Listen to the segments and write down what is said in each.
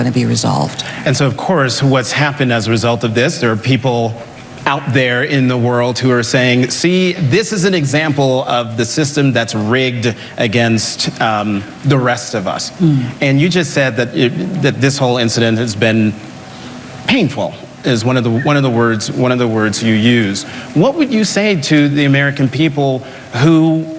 going to be resolved. And so, of course, what's happened as a result of this, there are people out there in the world who are saying, see, this is an example of the system that's rigged against the rest of us. And you just said that that this whole incident has been painful, is one of the words you use. What would you say to the American people who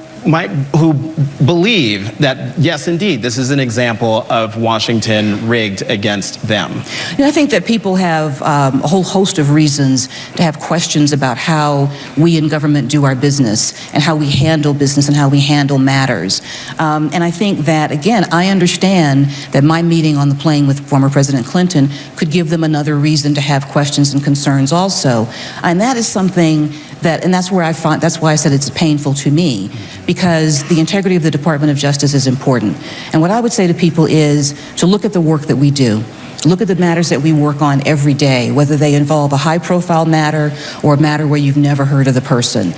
believe that, yes, indeed, this is an example of Washington rigged against them? You know, I think that people have a whole host of reasons to have questions about how we in government do our business and how we handle business and how we handle matters. And I think that, again, I understand that my meeting on the plane with former President Clinton could give them another reason to have questions and concerns also. And that is something and that's why I said it's painful to me, because the integrity of the Department of Justice is important. And what I would say to people is to look at the work that we do. Look at the matters that we work on every day, whether they involve a high-profile matter or a matter where you've never heard of the person.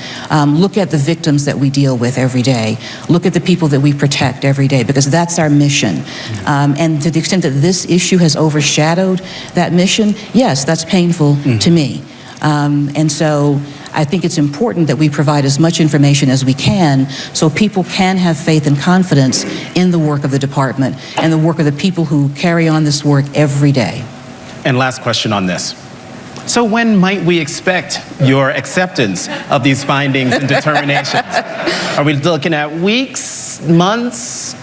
Look at the victims that we deal with every day. Look at the people that we protect every day, because that's our mission. And to the extent that this issue has overshadowed that mission, yes, that's painful to me. And so I think it's important that we provide as much information as we can so people can have faith and confidence in the work of the department and the work of the people who carry on this work every day. And last question on this. So when might we expect your acceptance of these findings and determinations? Are we looking at weeks, months,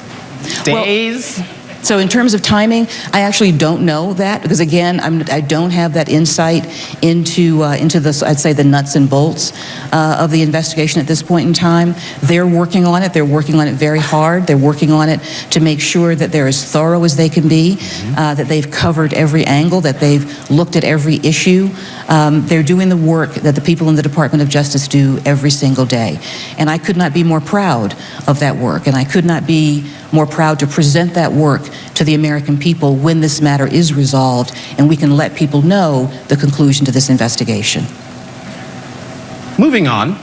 days? Well, so in terms of timing, I actually don't know that, because again, I don't have that insight into the, I'd say, the nuts and bolts of the investigation at this point in time. They're working on it. They're working on it very hard. They're working on it to make sure that they're as thorough as they can be, that they've covered every angle, that they've looked at every issue. They're doing the work that the people in the Department of Justice do every single day. And I could not be more proud of that work, and I could not be more proud to present that work to the American people when this matter is resolved and we can let people know the conclusion to this investigation. Moving on,